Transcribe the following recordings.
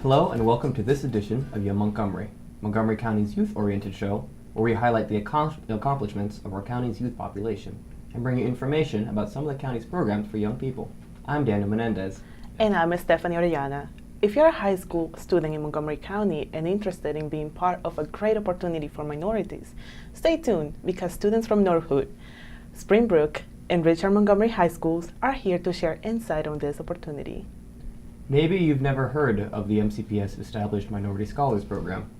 Hello and welcome to this edition of Young Montgomery, Montgomery County's youth-oriented show where we highlight the accomplishments of our county's youth population and bring you information about some of the county's programs for young people. I'm Daniel Menéndez. And I'm Estefany Orellana. If you're a high school student in Montgomery County and interested in being part of a great opportunity for minorities, stay tuned because students from Northwood, Springbrook, and Richard Montgomery High Schools are here to share insight on this opportunity. Maybe you've never heard of the MCPS established Minority Scholars Program.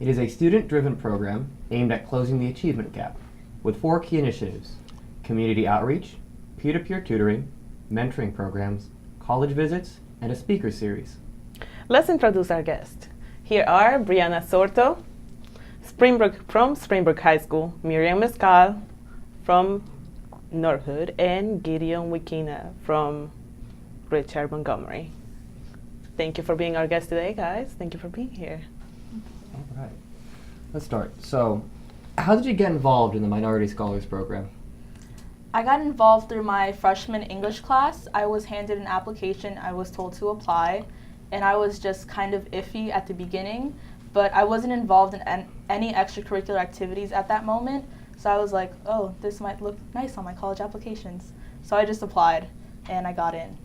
It is a student-driven program aimed at closing the achievement gap with 4 key initiatives: community outreach, peer-to-peer tutoring, mentoring programs, college visits, and a speaker series. Let's introduce our guests. Here are Brianna Sorto, from Springbrook High School, Miriam Mescal from Northwood, and Gideon Wikina from Richard Montgomery. Thank you for being our guest today, guys. Thank you for being here. All right. Let's start. So, how did you get involved in the Minority Scholars Program? I got involved through my freshman English class. I was handed an application. I was told to apply, and I was just kind of iffy at the beginning, but I wasn't involved in any extracurricular activities at that moment. So I was like, oh, this might look nice on my college applications. So I just applied, and I got in.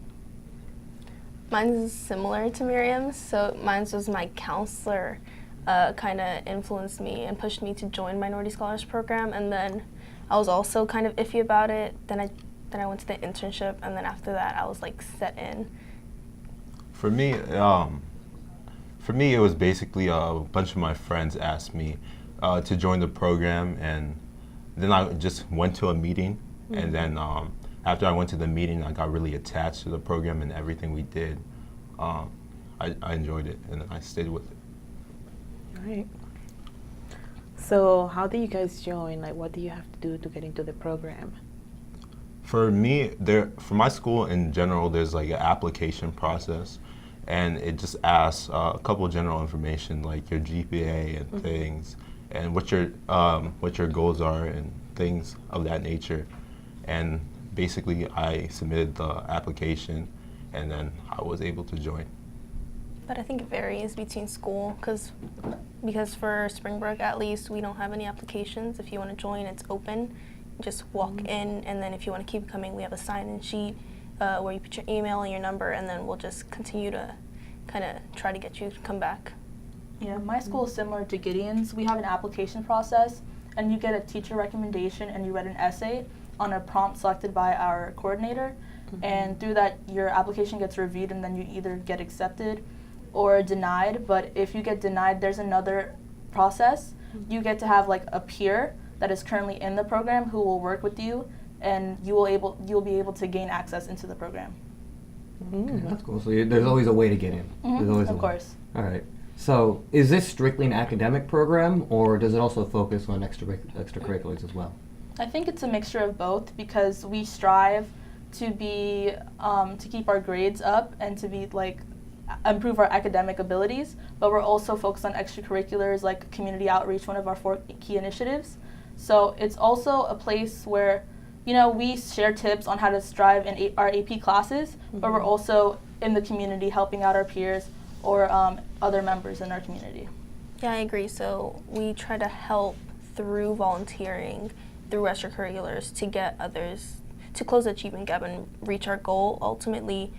Mine is similar to Miriam's, so mine was my counselor kind of influenced me and pushed me to join Minority Scholars Program, and then I was also kind of iffy about it. Then I went to the internship, and then after that I was like set in. For me, it was basically a bunch of my friends asked me to join the program, and then I just went to a meeting, and then after I went to the meeting, I got really attached to the program and everything we did. I enjoyed it, and I stayed with it. All right. So how do you guys join? Like, what do you have to do to get into the program? For me, for my school in general, there's like an application process, and it just asks a couple of general information like your GPA and things, and what your goals are and things of that nature. And basically, I submitted the application, and then I was able to join. But I think it varies between school, because for Springbrook at least, we don't have any applications. If you want to join, it's open. You just walk in, and then if you want to keep coming, we have a sign-in sheet where you put your email and your number, and then we'll just continue to kind of try to get you to come back. Yeah, my school is similar to Gideon's. We have an application process, and you get a teacher recommendation, and you write an essay on a prompt selected by our coordinator, and through that your application gets reviewed, and then you either get accepted or denied. But if you get denied, there's another process. You get to have like a peer that is currently in the program who will work with you, and you'll be able to gain access into the program. Okay, that's cool. So there's always a way to get in. There's always of course. All right. So is this strictly an academic program, or does it also focus on extracurriculars as well? I think it's a mixture of both, because we strive to be to keep our grades up and to be like improve our academic abilities, but we're also focused on extracurriculars like community outreach, one of our 4 key initiatives. So it's also a place where, you know, we share tips on how to strive in our AP classes, but we're also in the community helping out our peers or other members in our community. Yeah, I agree. So we try to help through volunteering, through extracurriculars, to get others to close the achievement gap and reach our goal. Ultimately,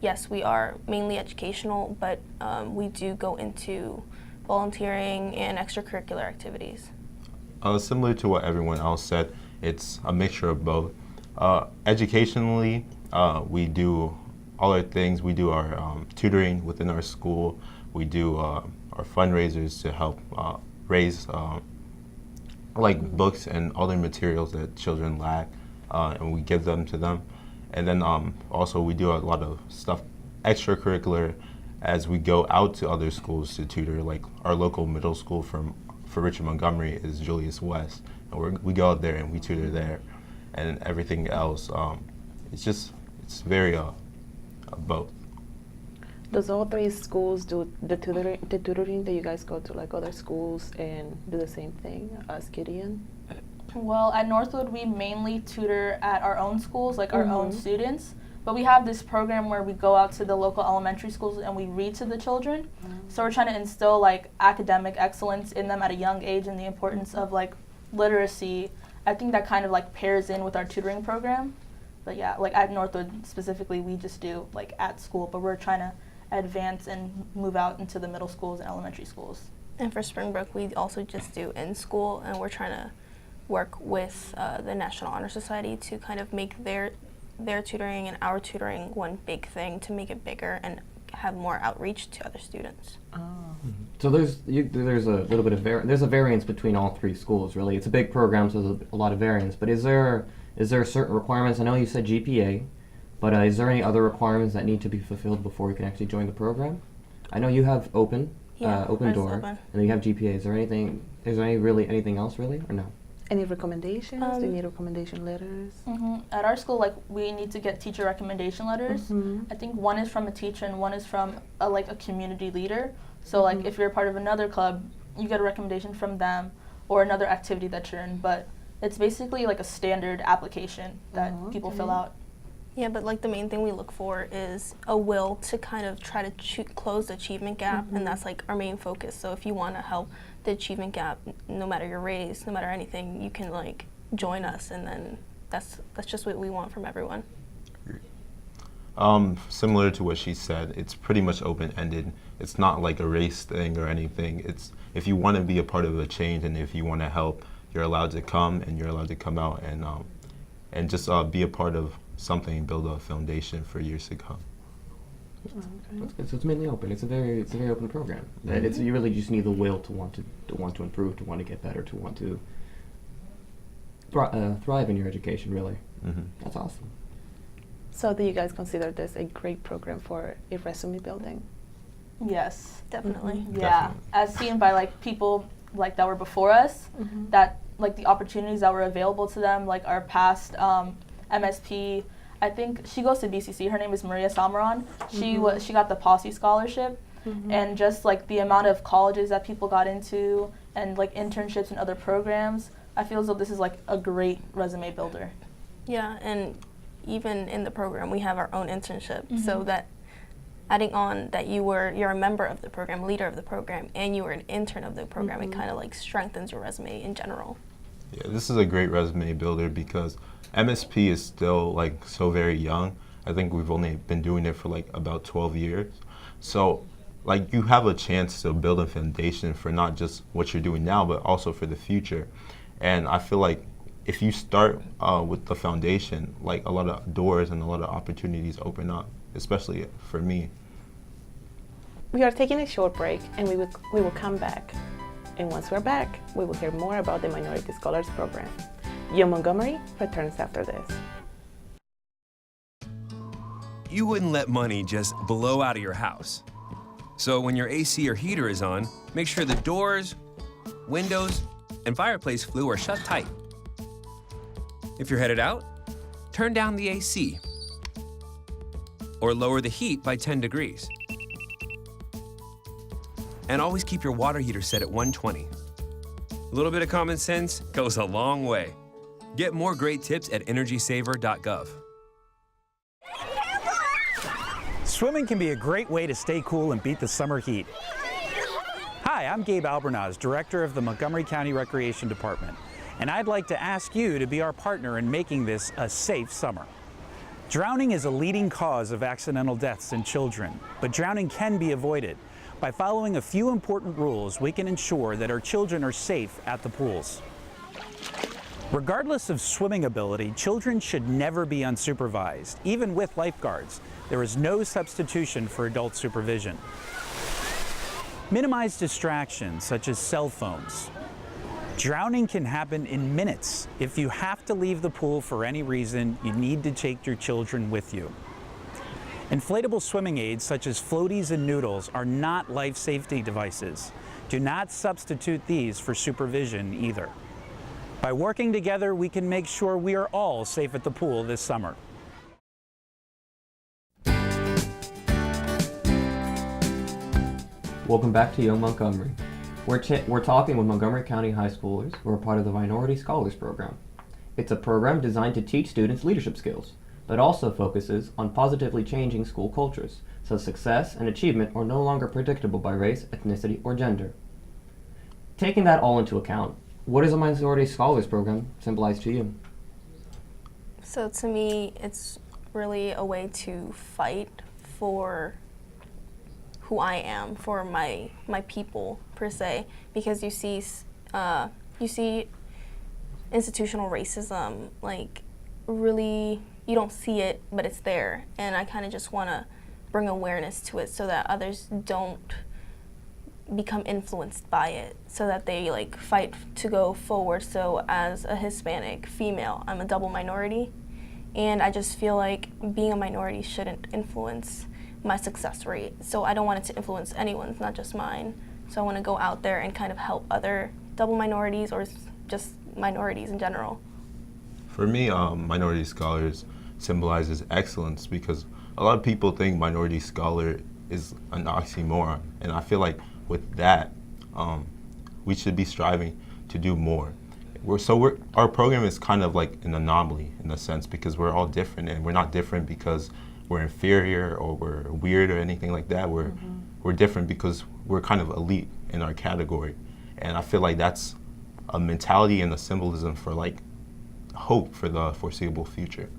yes, we are mainly educational, but we do go into volunteering and extracurricular activities. Similar to what everyone else said, it's a mixture of both. Educationally, we do all our things. We do our tutoring within our school. We do our fundraisers to help raise like books and other materials that children lack, and we give them to them. And then also we do a lot of stuff extracurricular as we go out to other schools to tutor. Like our local middle school for Richard Montgomery is Julius West, and we go out there and we tutor there. And everything else, it's very both. Does all 3 schools do the tutoring that you guys go to like other schools and do the same thing as Gideon? Well, at Northwood, we mainly tutor at our own schools, like our own students. But we have this program where we go out to the local elementary schools and we read to the children. So we're trying to instill like academic excellence in them at a young age and the importance of like literacy. I think that kind of like pairs in with our tutoring program. But yeah, like at Northwood specifically, we just do like at school, but we're trying to advance and move out into the middle schools and elementary schools. And for Springbrook, we also just do in school, and we're trying to work with the National Honor Society to kind of make their tutoring and our tutoring one big thing to make it bigger and have more outreach to other students. So there's a little bit of there's a variance between all three schools, really. It's a big program, so there's a lot of variance. But is there certain requirements? I know you said GPA, but is there any other requirements that need to be fulfilled before you can actually join the program? I know you have open door, open. and you have GPA. Is there anything else really, or no? Any recommendations? Do you need recommendation letters? At our school, like we need to get teacher recommendation letters. I think one is from a teacher and one is from a community leader. So like if you're a part of another club, you get a recommendation from them or another activity that you're in. But it's basically like a standard application that people fill out. Yeah, but like the main thing we look for is a will to kind of try to close the achievement gap, and that's like our main focus. So if you want to help the achievement gap, no matter your race, no matter anything, you can like join us, and then that's just what we want from everyone. Similar to what she said, it's pretty much open-ended. It's not like a race thing or anything. It's if you want to be a part of a change and if you want to help, you're allowed to come and you're allowed to come out and just be a part of something and build a foundation for years to come. That's good. So it's mainly open. It's a very open program. You really just need the will to want to improve, to want to get better, to want to thrive in your education. Really, that's awesome. So do you guys consider this a great program for a resume building? Yes. Definitely. Yeah, as seen by like people like that were before us, that like the opportunities that were available to them, like our past MSP. I think she goes to BCC. Her name is Maria Samaran. She got the Posse Scholarship, and just like the amount of colleges that people got into, and like internships and other programs. I feel as though this is like a great resume builder. Yeah, and even in the program, we have our own internship, so that adding on that you're a member of the program, leader of the program, and you were an intern of the program, it kind of like strengthens your resume in general. Yeah, this is a great resume builder because MSP is still like so very young. I think we've only been doing it for like about 12 years. So like you have a chance to build a foundation for not just what you're doing now, but also for the future. And I feel like if you start with the foundation, like a lot of doors and a lot of opportunities open up, especially for me. We are taking a short break, and we will come back. And once we're back, we will hear more about the Minority Scholars Program. Young Montgomery returns after this. You wouldn't let money just blow out of your house. So when your AC or heater is on, make sure the doors, windows, and fireplace flue are shut tight. If you're headed out, turn down the AC or lower the heat by 10 degrees. And always keep your water heater set at 120. A little bit of common sense goes a long way. Get more great tips at energysaver.gov. Swimming can be a great way to stay cool and beat the summer heat. Hi, I'm Gabe Albernaz, Director of the Montgomery County Recreation Department, and I'd like to ask you to be our partner in making this a safe summer. Drowning is a leading cause of accidental deaths in children, but drowning can be avoided. By following a few important rules, we can ensure that our children are safe at the pools. Regardless of swimming ability, children should never be unsupervised. Even with lifeguards, there is no substitution for adult supervision. Minimize distractions such as cell phones. Drowning can happen in minutes. If you have to leave the pool for any reason, you need to take your children with you. Inflatable swimming aids such as floaties and noodles are not life safety devices. Do not substitute these for supervision either. By working together, we can make sure we are all safe at the pool this summer. Welcome back to Young Montgomery. We're talking with Montgomery County high schoolers who are part of the Minority Scholars Program. It's a program designed to teach students leadership skills but also focuses on positively changing school cultures, so success and achievement are no longer predictable by race, ethnicity, or gender. Taking that all into account, what does a Minority Scholars Program symbolize to you? So to me, it's really a way to fight for who I am, for my people per se, because you see institutional racism, like really you don't see it, but it's there, and I kind of just want to bring awareness to it so that others don't become influenced by it, so that they like fight to go forward. So as a Hispanic female, I'm a double minority, and I just feel like being a minority shouldn't influence my success rate. So I don't want it to influence anyone's, not just mine. So I want to go out there and kind of help other double minorities or just minorities in general. For me, Minority Scholars symbolizes excellence because a lot of people think minority scholar is an oxymoron, and I feel like with that, we should be striving to do more. Our program is kind of like an anomaly in a sense because we're all different, and we're not different because we're inferior or we're weird or anything like that. We're different because we're kind of elite in our category, and I feel like that's a mentality and a symbolism for like hope for the foreseeable future.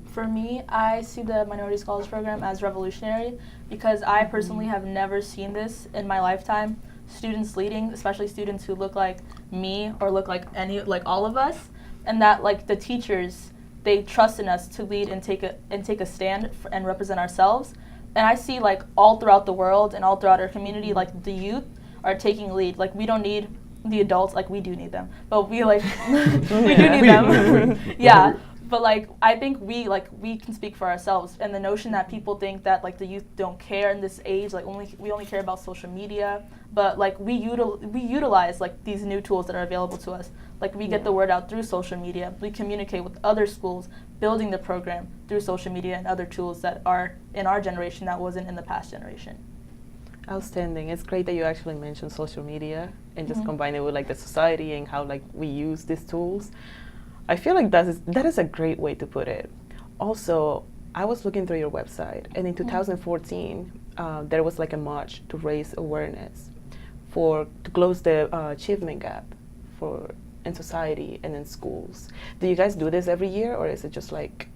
For me, I see the Minority Scholars Program as revolutionary because I personally have never seen this in my lifetime. Students leading, especially students who look like me or look like all of us, and that like the teachers, they trust in us to lead and take a stand and represent ourselves. And I see like all throughout the world and all throughout our community, like the youth are taking lead. Like we don't need the adults, like we do need them, but we like we do need them. Yeah. But like I think we can speak for ourselves, and the notion that people think that like the youth don't care in this age, like we only care about social media, but like we utilize like these new tools that are available to us. Like we get the word out through social media. We communicate with other schools, building the program through social media and other tools that are in our generation that wasn't in the past generation. Outstanding. It's great that you actually mentioned social media and just combine it with like the society and how like we use these tools. I feel like that is a great way to put it. Also, I was looking through your website, and in 2014, there was like a march to raise awareness to close the achievement gap in society and in schools. Do you guys do this every year, or is it just like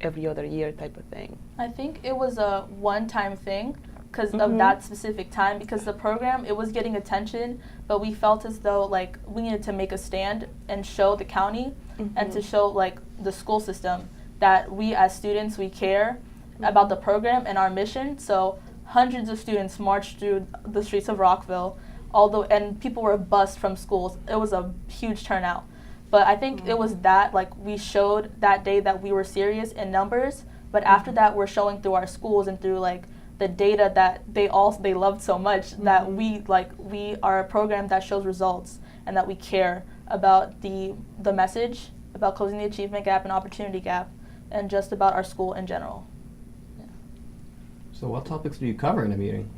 every other year type of thing? I think it was a one-time thing because of that specific time, because the program, it was getting attention, but we felt as though like we needed to make a stand and show the county and to show like the school system that we as students, we care about the program and our mission. So hundreds of students marched through the streets of Rockville, and people were bused from schools. It was a huge turnout. But I think it was that, like we showed that day that we were serious in numbers, but after that we're showing through our schools and through like the data that they loved so much that we are a program that shows results and that we care about the message about closing the achievement gap and opportunity gap and just about our school in general. Yeah. So what topics do you cover in a meeting?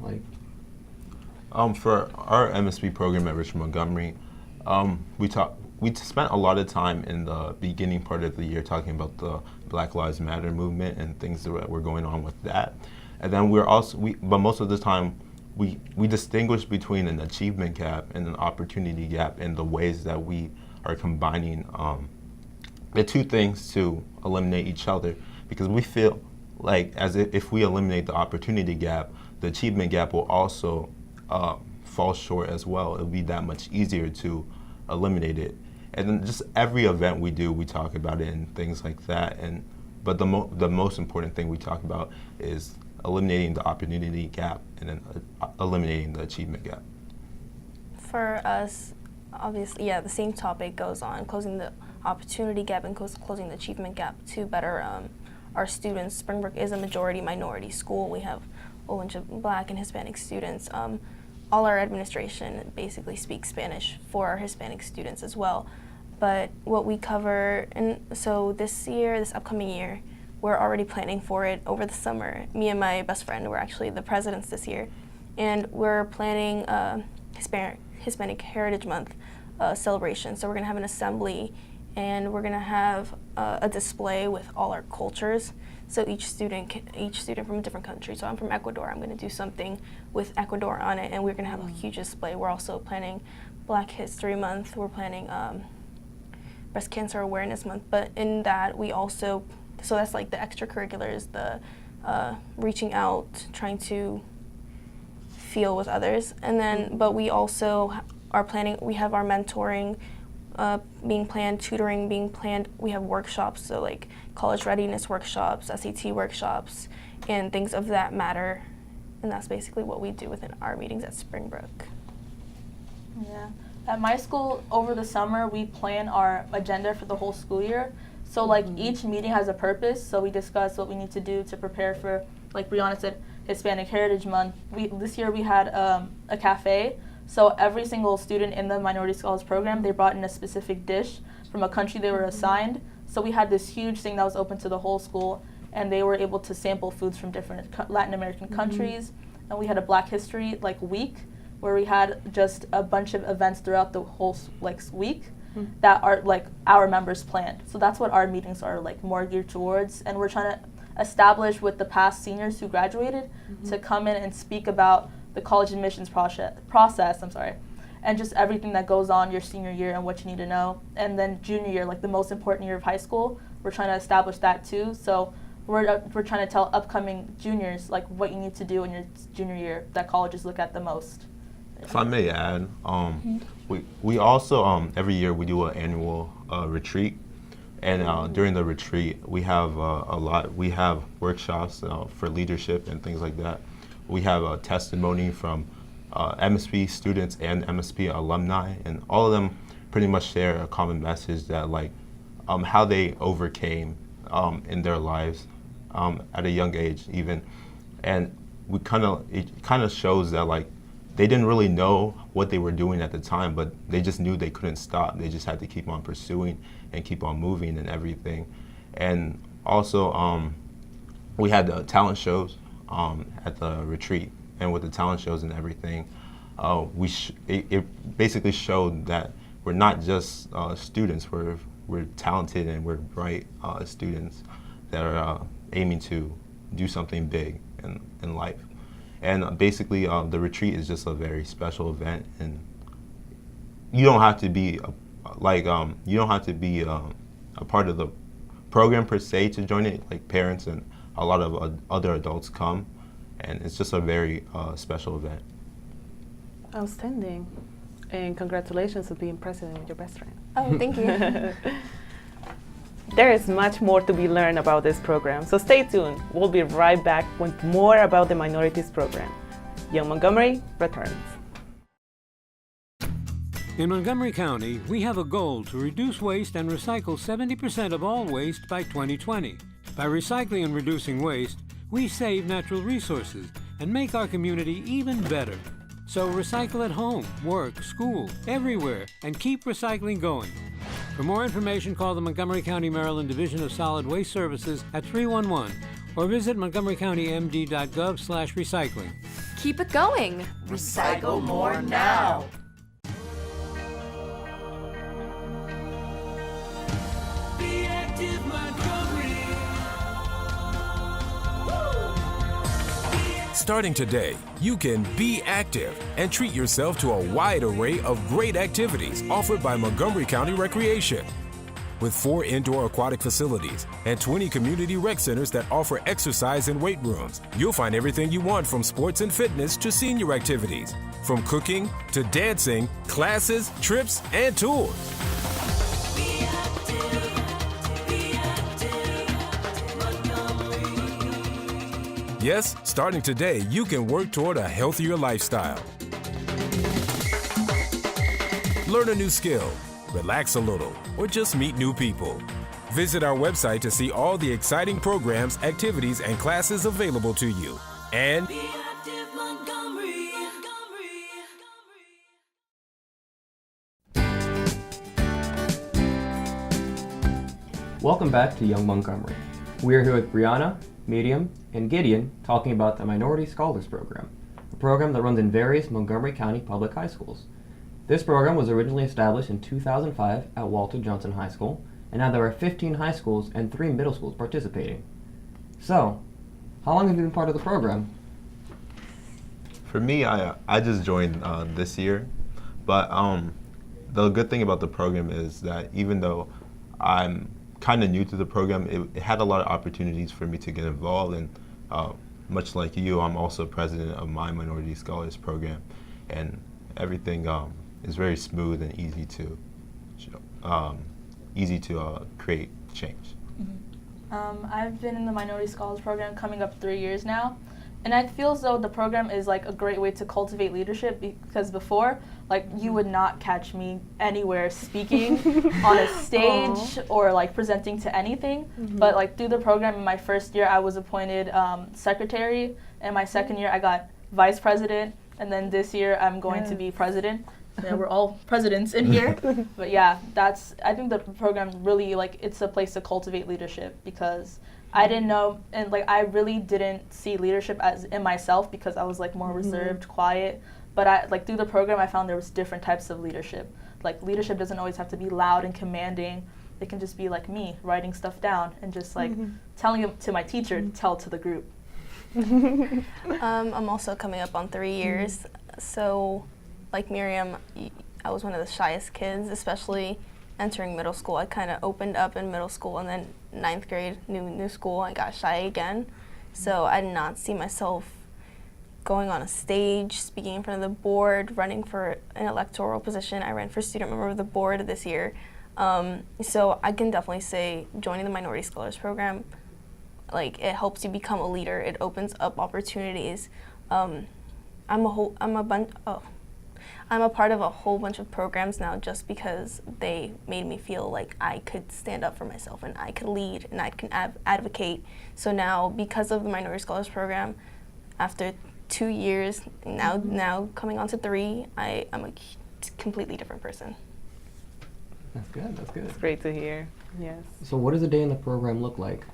For our MSP program members from Montgomery, we spent a lot of time in the beginning part of the year talking about the Black Lives Matter movement and things that were going on with that. And then but most of the time, we distinguish between an achievement gap and an opportunity gap in the ways that we are combining the two things to eliminate each other, because we feel like if we eliminate the opportunity gap, the achievement gap will also fall short as well. It'll be that much easier to eliminate it. And then just every event we do, we talk about it and things like that. But the most important thing we talk about is eliminating the opportunity gap and then eliminating the achievement gap. For us, obviously, yeah, the same topic goes on, closing the opportunity gap and closing the achievement gap to better our students. Springbrook is a majority minority school. We have a bunch of Black and Hispanic students. All our administration basically speaks Spanish for our Hispanic students as well. But what we cover, and so this upcoming year, we're already planning for it over the summer. Me and my best friend were actually the presidents this year, and we're planning Hispanic Heritage Month celebration. So we're gonna have an assembly, and we're gonna have a display with all our cultures. So each student from a different country. So I'm from Ecuador. I'm going to do something with Ecuador on it, and we're going to have a huge display. We're also planning Black History Month. We're planning Breast Cancer Awareness Month. But in that, we also, so that's like the extracurriculars, the reaching out, trying to feel with others. And then, but we also are planning, we have our mentoring being planned, tutoring being planned. We have workshops, so like college readiness workshops, SAT workshops, and things of that matter. And that's basically what we do within our meetings at Springbrook. Yeah. At my school, over the summer, we plan our agenda for the whole school year. So like each meeting has a purpose, so we discuss what we need to do to prepare for, like Brianna said, Hispanic Heritage Month. This year we had a cafe. So every single student in the Minority Scholars Program, they brought in a specific dish from a country they were assigned. So we had this huge thing that was open to the whole school, and they were able to sample foods from different Latin American countries. And we had a Black History week, where we had just a bunch of events throughout the whole week that are our members planned. So that's what our meetings are more geared towards, and we're trying to establish with the past seniors who graduated to come in and speak about the college admissions process, and just everything that goes on your senior year and what you need to know. And then junior year, the most important year of high school, we're trying to establish that too. So we're trying to tell upcoming juniors what you need to do in your junior year that colleges look at the most. If I may add, we also every year we do an annual retreat, and during the retreat we have we have workshops for leadership and things like that. We have a testimony from MSP students and MSP alumni, and all of them pretty much share a common message that how they overcame in their lives at a young age even, and it kind of shows that they didn't really know what they were doing at the time, but they just knew they couldn't stop. They just had to keep on pursuing and keep on moving and everything. And also we had the talent shows at the retreat, and with the talent shows and everything, it basically showed that we're not just students, we're talented and we're bright students that are aiming to do something big in life. And basically the retreat is just a very special event, and you don't have to be a part of the program per se to join it. Parents and a lot of other adults come, and it's just a very special event. Outstanding. And congratulations on being president with your best friend. Oh, thank you. There is much more to be learned about this program, so stay tuned. We'll be right back with more about the Minorities Program. Young Montgomery returns. In Montgomery County, we have a goal to reduce waste and recycle 70% of all waste by 2020. By recycling and reducing waste, we save natural resources and make our community even better. So recycle at home, work, school, everywhere, and keep recycling going. For more information, call the Montgomery County, Maryland Division of Solid Waste Services at 311 or visit montgomerycountymd.gov/recycling. Keep it going. Recycle more now. Be active, Montgomery. Starting today, you can be active and treat yourself to a wide array of great activities offered by Montgomery County Recreation. With 4 indoor aquatic facilities and 20 community rec centers that offer exercise and weight rooms, you'll find everything you want from sports and fitness to senior activities, from cooking to dancing, classes, trips, and tours. Yes, starting today, you can work toward a healthier lifestyle. Learn a new skill, relax a little, or just meet new people. Visit our website to see all the exciting programs, activities, and classes available to you. And Be active, Montgomery. Welcome back to Young Montgomery. We are here with Brianna, Medium, and Gideon talking about the Minority Scholars Program, a program that runs in various Montgomery County public high schools. This program was originally established in 2005 at Walter Johnson High School and now there are 15 high schools and 3 middle schools participating. So, how long have you been part of the program? For me, I just joined this year, but the good thing about the program is that even though I'm kind of new to the program, it had a lot of opportunities for me to get involved, and much like you, I'm also president of my Minority Scholars Program, and everything is very smooth and easy to create change. I've been in the Minority Scholars Program coming up 3 years now, and I feel as though the program is like a great way to cultivate leadership, because before, like, you would not catch me anywhere speaking on a stage or like presenting to anything. But like through the program, in my first year I was appointed secretary, and my second year I got vice president, and then this year I'm going to be president. Yeah, we're all presidents in here. But yeah, I think the program really, like, it's a place to cultivate leadership, because I didn't know, and like I really didn't see leadership as in myself, because I was like more reserved, quiet. But I, like, through the program, I found there was different types of leadership. Like, leadership doesn't always have to be loud and commanding. It can just be like me, writing stuff down and just like telling it to my teacher to tell to the group. I'm also coming up on 3 years. So, like Miriam, I was one of the shyest kids, especially entering middle school. I kind of opened up in middle school, and then 9th grade, new school, I got shy again. So I did not see myself going on a stage, speaking in front of the board, running for an electoral position. I ran for student member of the board this year. So I can definitely say joining the Minority Scholars Program, like, it helps you become a leader. It opens up opportunities. I'm a part of a whole bunch of programs now just because they made me feel like I could stand up for myself and I could lead and I can advocate. So now, because of the Minority Scholars Program, after 2 years, now coming on to 3, I'm a completely different person. That's good, that's good. It's great to hear, yes. So what does a day in the program look like?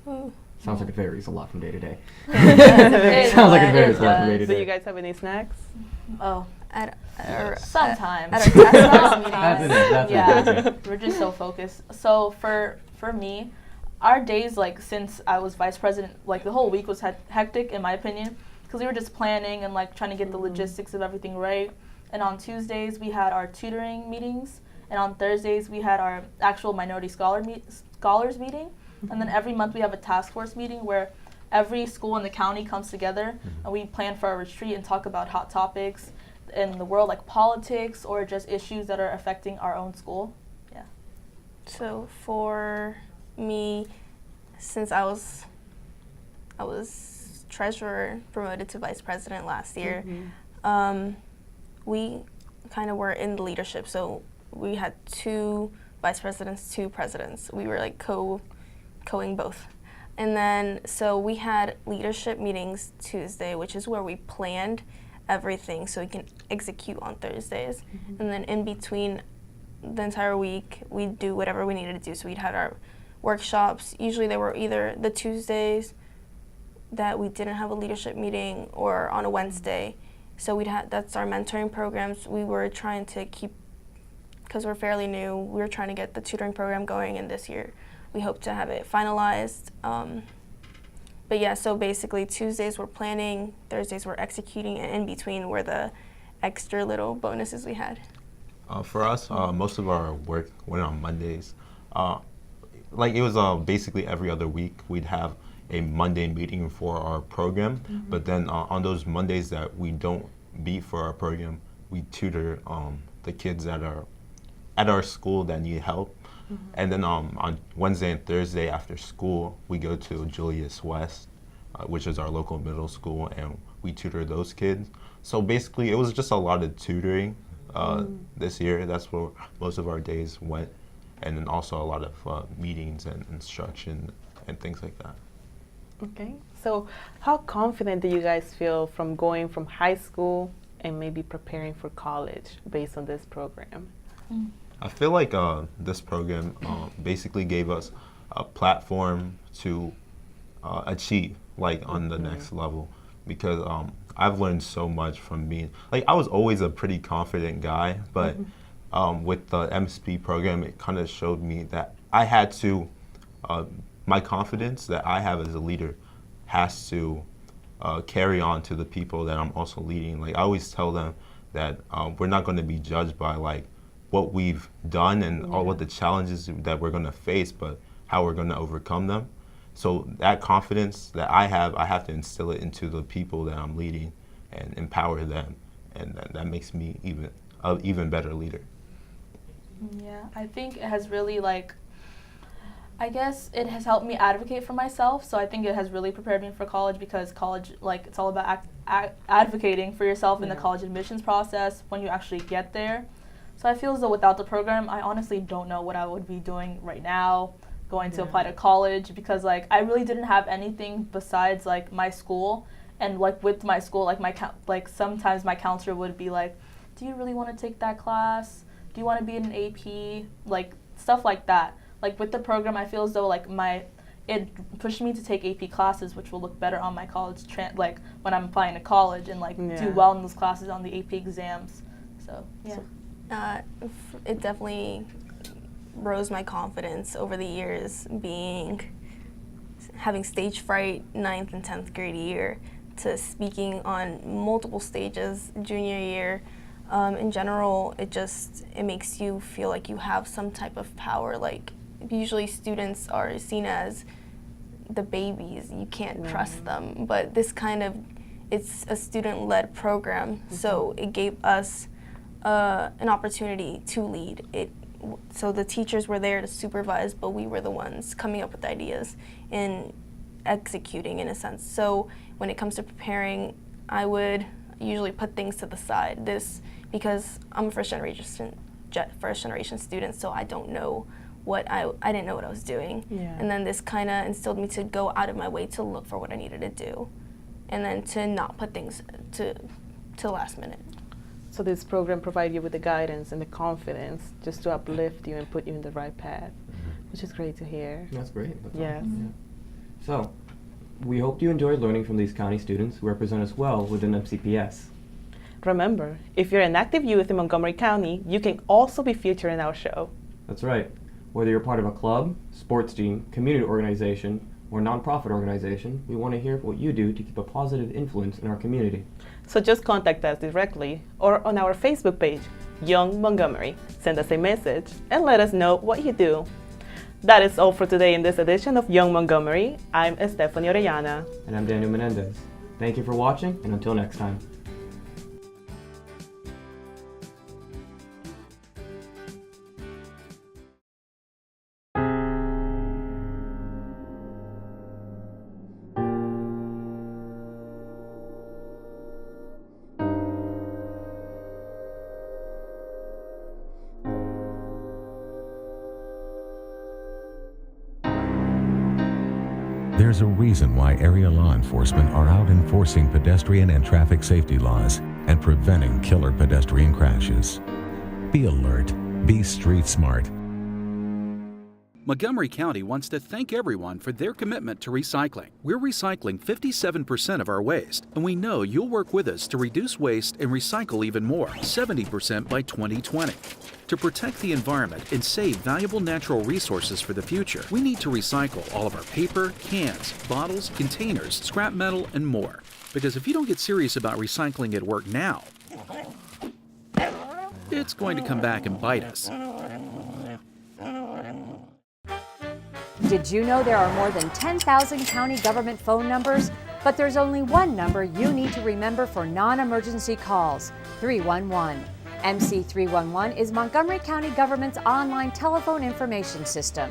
Oh. Sounds like it varies a lot from day to day. Sounds like it varies a lot from day to Do day. you guys have any snacks? Oh, sometimes. At our task force That's yeah, it. we're just so focused. So for me, our days, like, since I was vice president, like, the whole week was hectic, in my opinion, because we were just planning and like trying to get the logistics of everything right. And on Tuesdays we had our tutoring meetings, and on Thursdays we had our actual minority scholars meeting. And then every month we have a task force meeting where every school in the county comes together and we plan for a retreat and talk about hot topics in the world, like politics or just issues that are affecting our own school. Yeah. So for me, since I was treasurer, promoted to vice president last year, we kind of were in the leadership. So we had 2 vice presidents, 2 presidents. We were like co-ing both. And then, so we had leadership meetings Tuesday, which is where we planned everything so we can execute on Thursdays. And then in between the entire week, we'd do whatever we needed to do. So we'd had our workshops. Usually they were either the Tuesdays that we didn't have a leadership meeting or on a Wednesday. So that's our mentoring programs. We were trying to keep, because we're fairly new, we were trying to get the tutoring program going, and this year we hope to have it finalized. But yeah, so basically Tuesdays we're planning, Thursdays we're executing, and in between were the extra little bonuses we had. For us, most of our work went on Mondays. Like, it was basically every other week we'd have a Monday meeting for our program, but then on those Mondays that we don't be for our program, we tutor the kids that are at our school that need help. And then on Wednesday and Thursday after school, we go to Julius West, which is our local middle school, and we tutor those kids. So basically, it was just a lot of tutoring this year. That's where most of our days went. And then also a lot of meetings and instruction and things like that. Okay, so how confident do you guys feel from going from high school and maybe preparing for college based on this program? I feel like this program basically gave us a platform to achieve, like, on the next level, because I've learned so much from being, like, I was always a pretty confident guy, but with the MSP program, it kind of showed me that I had to, my confidence that I have as a leader has to carry on to the people that I'm also leading. Like I always tell them that we're not going to be judged by like what we've done and all of the challenges that we're going to face, but how we're going to overcome them. So that confidence that I have to instill it into the people that I'm leading and empower them, and that makes me an even better leader. Yeah, I think it has really I guess it has helped me advocate for myself. So I think it has really prepared me for college, because college, like, it's all about advocating for yourself in the college admissions process when you actually get there. So I feel as though without the program, I honestly don't know what I would be doing right now, going to apply to college, because like I really didn't have anything besides like my school. And like with my school, like sometimes my counselor would be like, do you really want to take that class? Do you want to be in an AP? Like stuff like that. Like with the program, I feel as though like it pushed me to take AP classes, which will look better on my college, like when I'm applying to college, and like do well in those classes on the AP exams. So yeah. It definitely rose my confidence over the years, having stage fright 9th and 10th grade year to speaking on multiple stages junior year. In general, it makes you feel like you have some type of power. Like usually students are seen as the babies, you can't trust them, but this it's a student-led program, so it gave us an opportunity to lead. So the teachers were there to supervise, but we were the ones coming up with ideas and executing in a sense. So when it comes to preparing, I would usually put things to the side. Because I'm a first generation student, so I don't know I didn't know what I was doing. Yeah. And then this kind of instilled me to go out of my way to look for what I needed to do, and then to not put things to the last minute. So this program provided you with the guidance and the confidence just to uplift you and put you in the right path, which is great to hear. That's great. That's yes. Awesome. Yeah. So, we hope you enjoyed learning from these county students who represent us well within MCPS. Remember, if you're an active youth in Montgomery County, you can also be featured in our show. That's right. Whether you're part of a club, sports team, community organization, or nonprofit organization, we want to hear what you do to keep a positive influence in our community. So just contact us directly or on our Facebook page, Young Montgomery. Send us a message and let us know what you do. That is all for today in this edition of Young Montgomery. I'm Estefany Orellana. And I'm Daniel Menéndez. Thank you for watching, and until next time. There's a reason why area law enforcement are out enforcing pedestrian and traffic safety laws and preventing killer pedestrian crashes. Be alert. Be street smart. Montgomery County wants to thank everyone for their commitment to recycling. We're recycling 57% of our waste, and we know you'll work with us to reduce waste and recycle even more, 70% by 2020. To protect the environment and save valuable natural resources for the future, we need to recycle all of our paper, cans, bottles, containers, scrap metal, and more. Because if you don't get serious about recycling at work now, it's going to come back and bite us. Did you know there are more than 10,000 county government phone numbers? But there's only one number you need to remember for non-emergency calls, 311. MC311 is Montgomery County government's online telephone information system.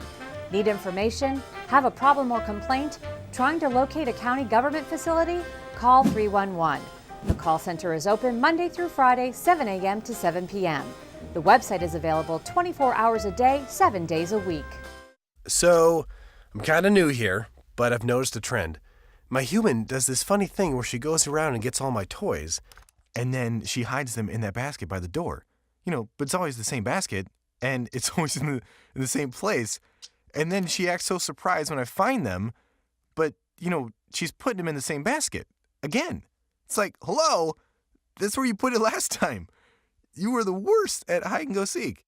Need information? Have a problem or complaint? Trying to locate a county government facility? Call 311. The call center is open Monday through Friday, 7 a.m. to 7 p.m. The website is available 24 hours a day, 7 days a week. So, I'm kind of new here, but I've noticed a trend. My human does this funny thing where she goes around and gets all my toys, and then she hides them in that basket by the door. But it's always the same basket, and it's always in the same place. And then she acts so surprised when I find them, but, she's putting them in the same basket. Again. It's like, hello, that's where you put it last time. You were the worst at hide and go seek.